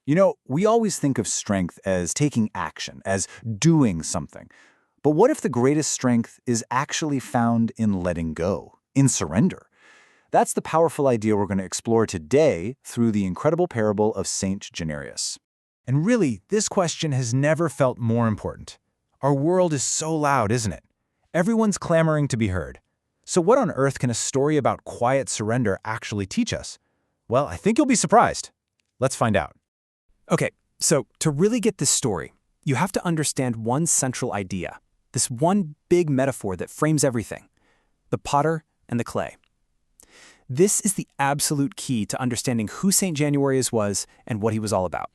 We always think of strength as taking action, as doing something. But what if the greatest strength is actually found in letting go, in surrender? That's the powerful idea we're going to explore today through the incredible parable of Saint Januarius. And really, this question has never felt more important. Our world is so loud, isn't it? Everyone's clamoring to be heard. So what on earth can a story about quiet surrender actually teach us? Well, I think you'll be surprised. Let's find out. Okay, so to really get this story, you have to understand one central idea, this one big metaphor that frames everything: the potter and the clay. This is the absolute key to understanding who St. Januarius was and what he was all about.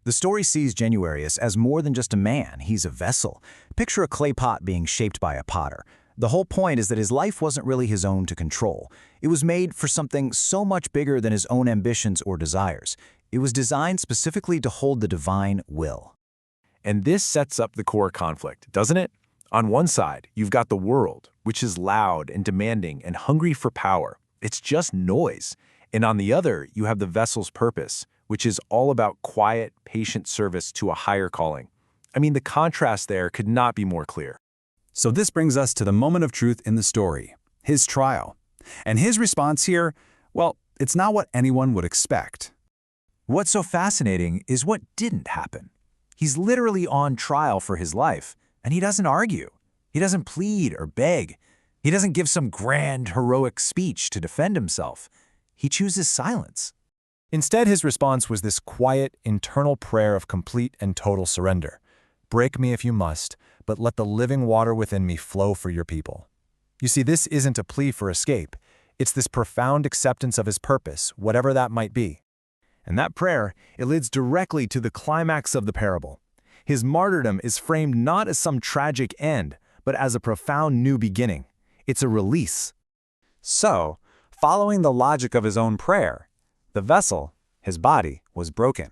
The story sees Januarius as more than just a man, he's a vessel. Picture a clay pot being shaped by a potter. The whole point is that his life wasn't really his own to control. It was made for something so much bigger than his own ambitions or desires. It was designed specifically to hold the divine will. And this sets up the core conflict, doesn't it? On one side, you've got the world, which is loud and demanding and hungry for power. It's just noise. And on the other, you have the vessel's purpose, which is all about quiet, patient service to a higher calling. I mean, the contrast there could not be more clear. So this brings us to the moment of truth in the story, his trial. And his response here, well, it's not what anyone would expect. What's so fascinating is what didn't happen. He's literally on trial for his life, and he doesn't argue. He doesn't plead or beg. He doesn't give some grand, heroic speech to defend himself. He chooses silence. Instead, his response was this quiet, internal prayer of complete and total surrender. Break me if you must, but let the living water within me flow for your people. You see, this isn't a plea for escape. It's this profound acceptance of his purpose, whatever that might be. And that prayer, it leads directly to the climax of the parable. His martyrdom is framed not as some tragic end, but as a profound new beginning. It's a release. So, following the logic of his own prayer, the vessel, his body, was broken.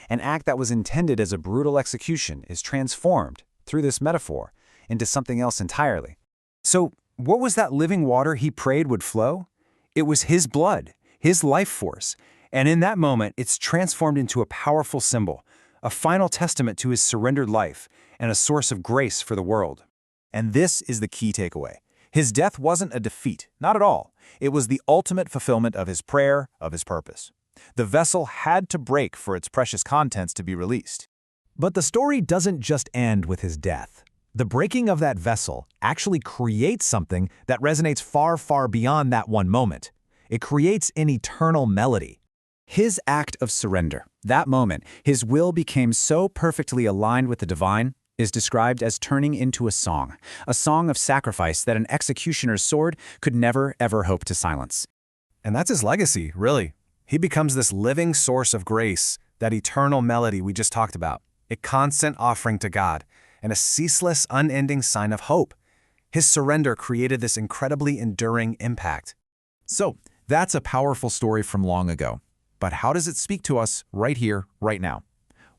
An act that was intended as a brutal execution is transformed, through this metaphor, into something else entirely. So, what was that living water he prayed would flow? It was his blood, his life force. And in that moment, it's transformed into a powerful symbol, a final testament to his surrendered life, and a source of grace for the world. And this is the key takeaway. His death wasn't a defeat, not at all. It was the ultimate fulfillment of his prayer, of his purpose. The vessel had to break for its precious contents to be released. But the story doesn't just end with his death. The breaking of that vessel actually creates something that resonates far, far beyond that one moment. It creates an eternal melody. His act of surrender, that moment, his will became so perfectly aligned with the divine, is described as turning into a song of sacrifice that an executioner's sword could never, ever hope to silence. And that's his legacy, really. He becomes this living source of grace, that eternal melody we just talked about, a constant offering to God, and a ceaseless, unending sign of hope. His surrender created this incredibly enduring impact. So, that's a powerful story from long ago. But how does it speak to us right here, right now?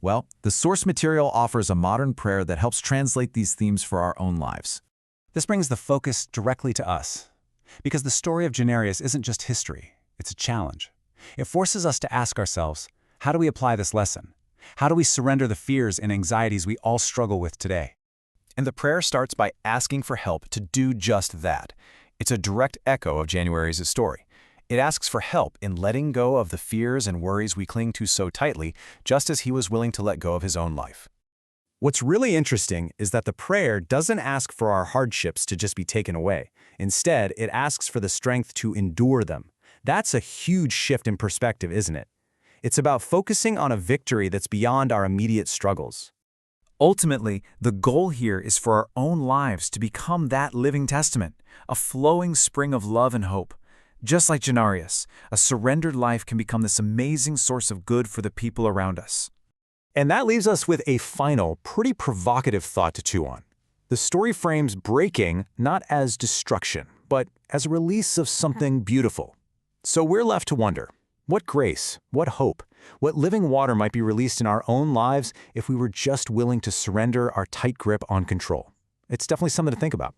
Well, the source material offers a modern prayer that helps translate these themes for our own lives. This brings the focus directly to us, because the story of Januarius isn't just history, it's a challenge. It forces us to ask ourselves, how do we apply this lesson? How do we surrender the fears and anxieties we all struggle with today? And the prayer starts by asking for help to do just that. It's a direct echo of Januarius' story. It asks for help in letting go of the fears and worries we cling to so tightly, just as he was willing to let go of his own life. What's really interesting is that the prayer doesn't ask for our hardships to just be taken away. Instead, it asks for the strength to endure them. That's a huge shift in perspective, isn't it? It's about focusing on a victory that's beyond our immediate struggles. Ultimately, the goal here is for our own lives to become that living testament, a flowing spring of love and hope. Just like Januarius, a surrendered life can become this amazing source of good for the people around us. And that leaves us with a final, pretty provocative thought to chew on. The story frames breaking not as destruction, but as a release of something beautiful. So we're left to wonder, what grace, what hope, what living water might be released in our own lives if we were just willing to surrender our tight grip on control? It's definitely something to think about.